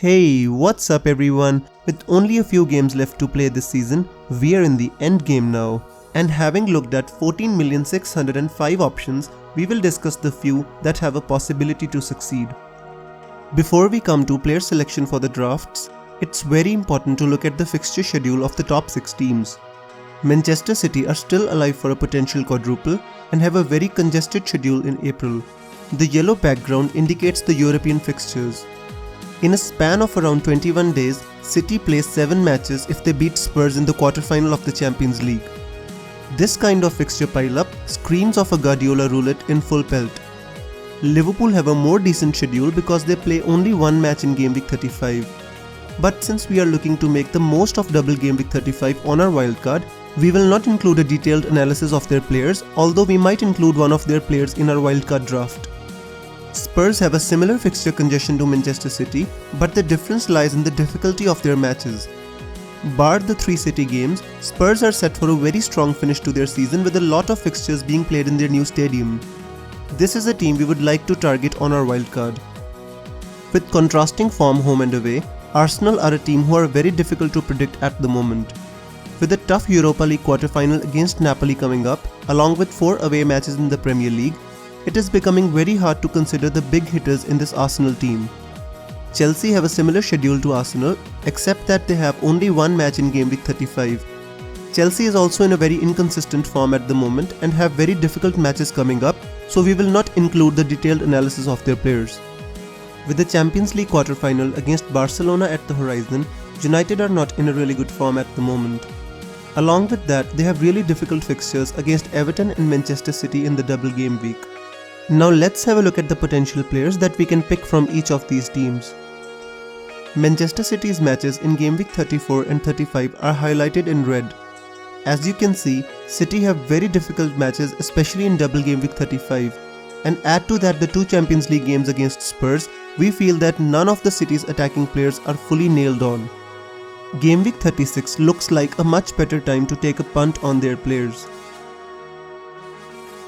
Hey, what's up everyone? With only a few games left to play this season, we are in the end game now. And having looked at 14,605 options, we will discuss the few that have a possibility to succeed. Before we come to player selection for the drafts, it's very important to look at the fixture schedule of the top 6 teams. Manchester City are still alive for a potential quadruple and have a very congested schedule in April. The yellow background indicates the European fixtures. In a span of around 21 days, City plays 7 matches if they beat Spurs in the quarterfinal of the Champions League. This kind of fixture pile-up screams of a Guardiola roulette in full pelt. Liverpool have a more decent schedule because they play only one match in Game Week 35. But since we are looking to make the most of double Game Week 35 on our wildcard, we will not include a detailed analysis of their players, although we might include one of their players in our wildcard draft. Spurs have a similar fixture congestion to Manchester City, but the difference lies in the difficulty of their matches. Barred the 3 City games, Spurs are set for a very strong finish to their season with a lot of fixtures being played in their new stadium. This is a team we would like to target on our wildcard. With contrasting form home and away, Arsenal are a team who are very difficult to predict at the moment. With a tough Europa League quarter-final against Napoli coming up, along with 4 away matches in the Premier League, it is becoming very hard to consider the big hitters in this Arsenal team. Chelsea have a similar schedule to Arsenal, except that they have only one match in Game Week 35. Chelsea is also in a very inconsistent form at the moment and have very difficult matches coming up, so we will not include the detailed analysis of their players. With the Champions League quarter-final against Barcelona at the horizon, United are not in a really good form at the moment. Along with that, they have really difficult fixtures against Everton and Manchester City in the double game week. Now let's have a look at the potential players that we can pick from each of these teams. Manchester City's matches in Game Week 34 and 35 are highlighted in red. As you can see, City have very difficult matches, especially in double Game Week 35. And add to that the 2 Champions League games against Spurs, we feel that none of the City's attacking players are fully nailed on. Game Week 36 looks like a much better time to take a punt on their players.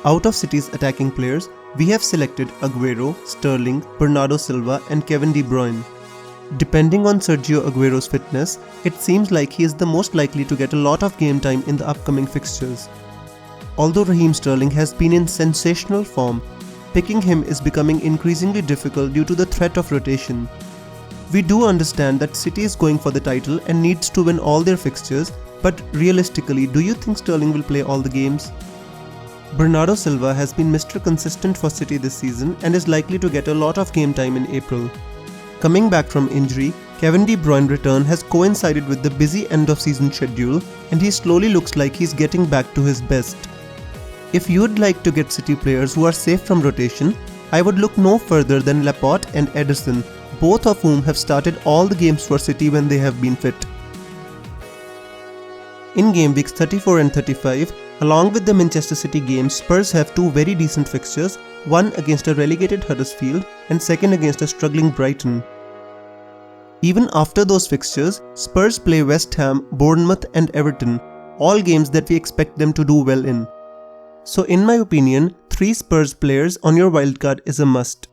Out of City's attacking players, we have selected Aguero, Sterling, Bernardo Silva and Kevin De Bruyne. Depending on Sergio Aguero's fitness, it seems like he is the most likely to get a lot of game time in the upcoming fixtures. Although Raheem Sterling has been in sensational form, picking him is becoming increasingly difficult due to the threat of rotation. We do understand that City is going for the title and needs to win all their fixtures, but realistically, do you think Sterling will play all the games? Bernardo Silva has been Mr. Consistent for City this season and is likely to get a lot of game time in April. Coming back from injury, Kevin De Bruyne's return has coincided with the busy end of season schedule and he slowly looks like he's getting back to his best. If you would like to get City players who are safe from rotation, I would look no further than Laporte and Ederson, both of whom have started all the games for City when they have been fit. In game weeks 34 and 35, along with the Manchester City games, Spurs have 2 very decent fixtures, one against a relegated Huddersfield and second against a struggling Brighton. Even after those fixtures, Spurs play West Ham, Bournemouth and Everton, all games that we expect them to do well in. So in my opinion, 3 Spurs players on your wildcard is a must.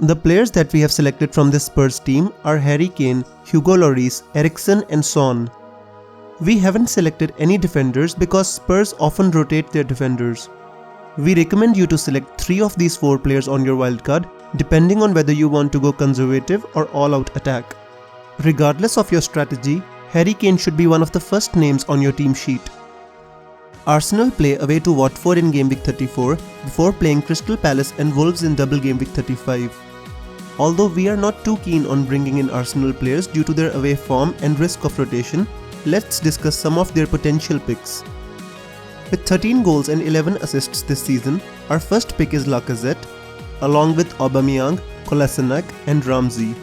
The players that we have selected from this Spurs team are Harry Kane, Hugo Lloris, Eriksen and Son. We haven't selected any defenders because Spurs often rotate their defenders. We recommend you to select 3 of these 4 players on your wildcard, depending on whether you want to go conservative or all-out attack. Regardless of your strategy, Harry Kane should be one of the first names on your team sheet. Arsenal play away to Watford in Game Week 34 before playing Crystal Palace and Wolves in double Game Week 35. Although we are not too keen on bringing in Arsenal players due to their away form and risk of rotation, let's discuss some of their potential picks. With 13 goals and 11 assists this season, our first pick is Lacazette, along with Aubameyang, Kolasinac and Ramsey.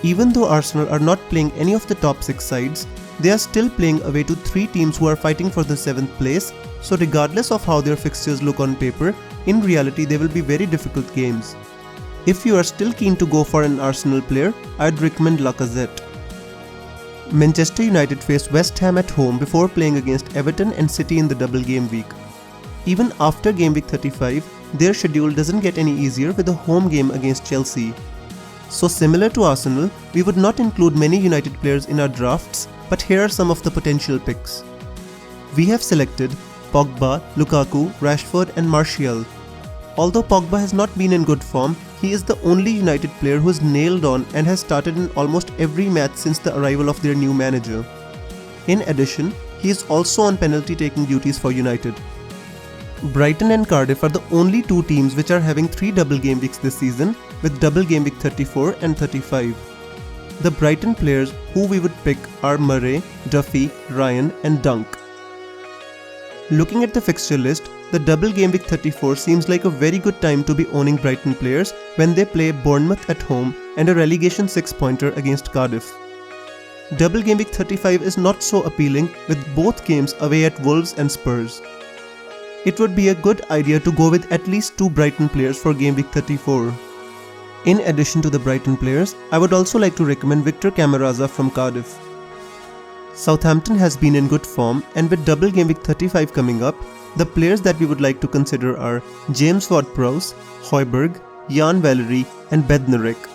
Even though Arsenal are not playing any of the top 6 sides, they are still playing away to 3 teams who are fighting for the 7th place, so regardless of how their fixtures look on paper, in reality they will be very difficult games. If you are still keen to go for an Arsenal player, I'd recommend Lacazette. Manchester United face West Ham at home before playing against Everton and City in the double game week. Even after Game Week 35, their schedule doesn't get any easier with a home game against Chelsea. So similar to Arsenal, we would not include many United players in our drafts, but here are some of the potential picks. We have selected Pogba, Lukaku, Rashford and Martial. Although Pogba has not been in good form, he is the only United player who is nailed on and has started in almost every match since the arrival of their new manager. In addition, he is also on penalty taking duties for United. Brighton and Cardiff are the only two teams which are having 3 double game weeks this season, with double game week 34 and 35. The Brighton players who we would pick are Murray, Duffy, Ryan and Dunk. Looking at the fixture list, the double game week 34 seems like a very good time to be owning Brighton players when they play Bournemouth at home and a relegation 6-pointer against Cardiff. Double game week 35 is not so appealing with both games away at Wolves and Spurs. It would be a good idea to go with at least 2 Brighton players for game week 34. In addition to the Brighton players, I would also like to recommend Victor Camarasa from Cardiff. Southampton has been in good form, and with double game week 35 coming up, the players that we would like to consider are James Ward-Prowse, Højbjerg, Jan Valery and Bednarek.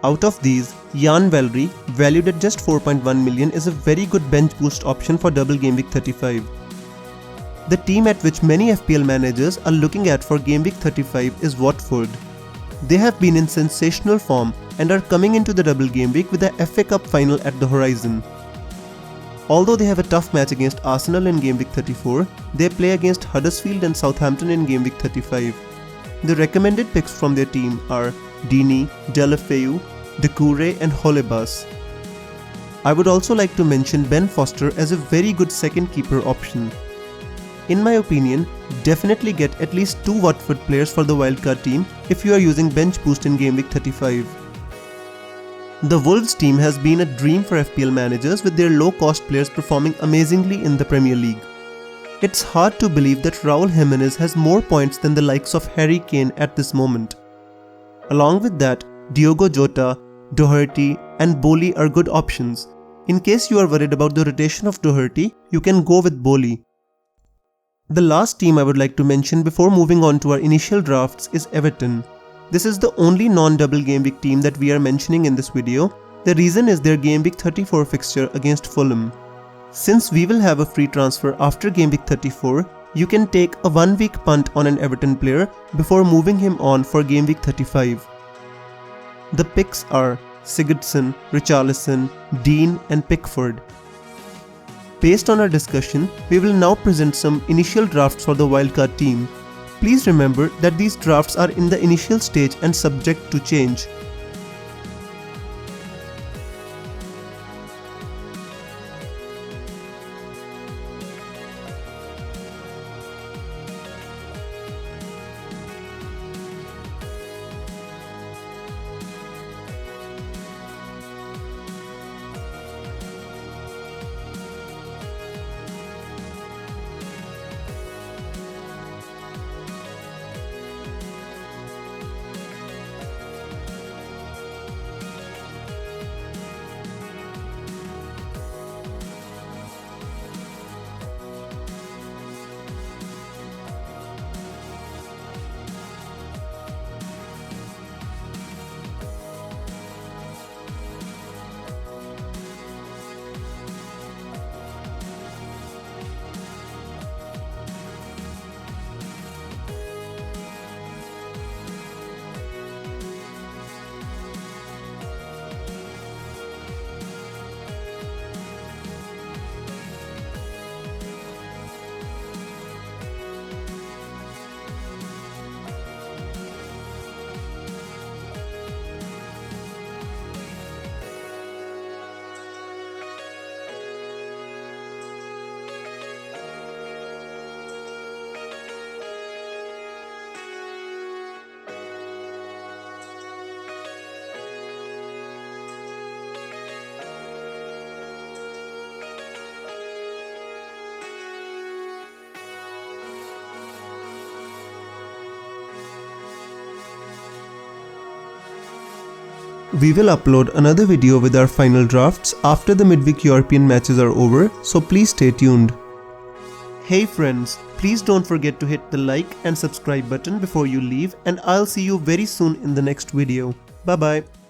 Out of these, Jan Valery, valued at just 4.1 million, is a very good bench boost option for double game week 35. The team at which many FPL managers are looking at for game week 35 is Watford. They have been in sensational form and are coming into the double game week with a FA Cup final at the horizon. Although they have a tough match against Arsenal in game week 34, they play against Huddersfield and Southampton in game week 35. The recommended picks from their team are Dini, Deulofeu, Doucouré and Holebas. I would also like to mention Ben Foster as a very good second keeper option. In my opinion, definitely get at least 2 Watford players for the Wildcard team if you are using bench boost in game week 35. The Wolves team has been a dream for FPL managers with their low-cost players performing amazingly in the Premier League. It's hard to believe that Raul Jimenez has more points than the likes of Harry Kane at this moment. Along with that, Diogo Jota, Doherty and Boli are good options. In case you are worried about the rotation of Doherty, you can go with Boli. The last team I would like to mention before moving on to our initial drafts is Everton. This is the only non-double game week team that we are mentioning in this video. The reason is their game week 34 fixture against Fulham. Since we will have a free transfer after game week 34, you can take a 1-week punt on an Everton player before moving him on for game week 35. The picks are Sigurdsson, Richarlison, Dean and Pickford. Based on our discussion, we will now present some initial drafts for the Wildcard team. Please remember that these drafts are in the initial stage and subject to change. We will upload another video with our final drafts after the midweek European matches are over, so please stay tuned. Hey friends, please don't forget to hit the like and subscribe button before you leave, and I'll see you very soon in the next video. Bye bye.